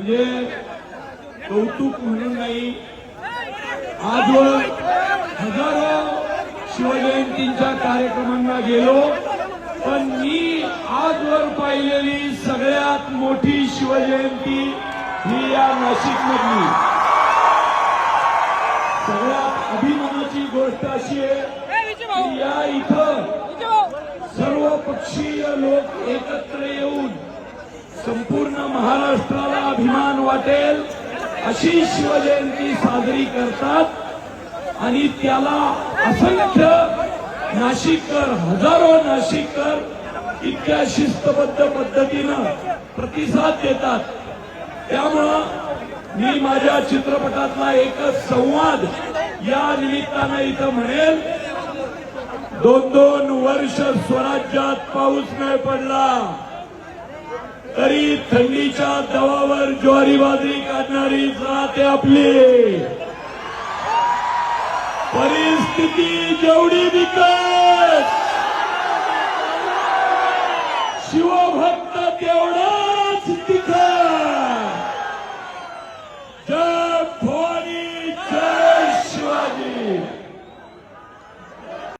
म्हणजे कौतुक म्हणून नाही, आजवर हजारो शिवजयंतीच्या कार्यक्रमांना गेलो, पण मी आजवर पाहिलेली सगळ्यात मोठी शिवजयंती ही या नाशिकमधली. सगळ्यात अभिमानाची गोष्ट अशी आहे की या इथं सर्व पक्षीय लोक एकत्र येऊन संपूर्ण महाराष्ट्राला अभिमान वाटेल अशी शिवजयंती साजरी करतात आणि त्याला असंख्य नाशिककर, हजारो नाशिककर इतक्या शिस्तबद्ध पद्धतीनं प्रतिसाद देतात. त्यामुळं मी माझ्या चित्रपटातला एकच संवाद या निमित्तानं इथं म्हणेल, 2-2 वर्ष स्वराज्यात पाऊस नाही पडला तरी थंडीच्या दवावर ज्वारी बाजरी काढणारी जाते आपली. परिस्थिती जेवढी बिकट